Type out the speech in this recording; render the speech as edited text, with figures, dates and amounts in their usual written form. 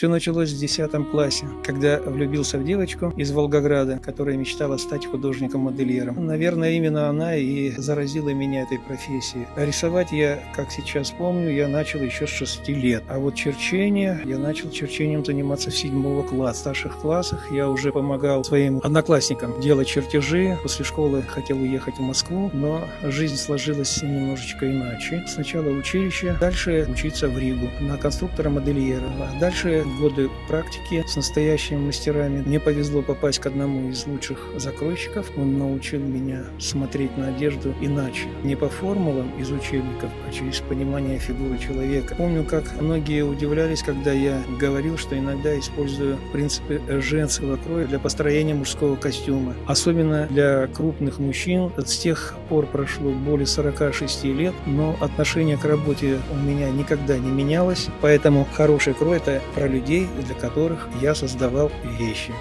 Все началось в 10 классе, когда влюбился в девочку из Волгограда, которая мечтала стать художником-модельером. Наверное, именно она и заразила меня этой профессией. А рисовать я, как сейчас помню, я начал еще с 6 лет. А вот черчение, я начал черчением заниматься с 7 класса. В старших классах я уже помогал своим одноклассникам делать чертежи. После школы хотел уехать в Москву, но жизнь сложилась немножечко иначе. Сначала училище, дальше учиться в Ригу на конструктора-модельера. А дальше годы практики с настоящими мастерами. Мне повезло попасть к одному из лучших закройщиков. Он научил меня смотреть на одежду иначе. Не по формулам из учебников, а через понимание фигуры человека. Помню, как многие удивлялись, когда я говорил, что иногда использую принципы женского кроя для построения мужского костюма. Особенно для крупных мужчин. С тех пор прошло более 46 лет, но отношение к работе у меня никогда не менялось. Поэтому хороший крой – это про людей, для которых я создавал вещи.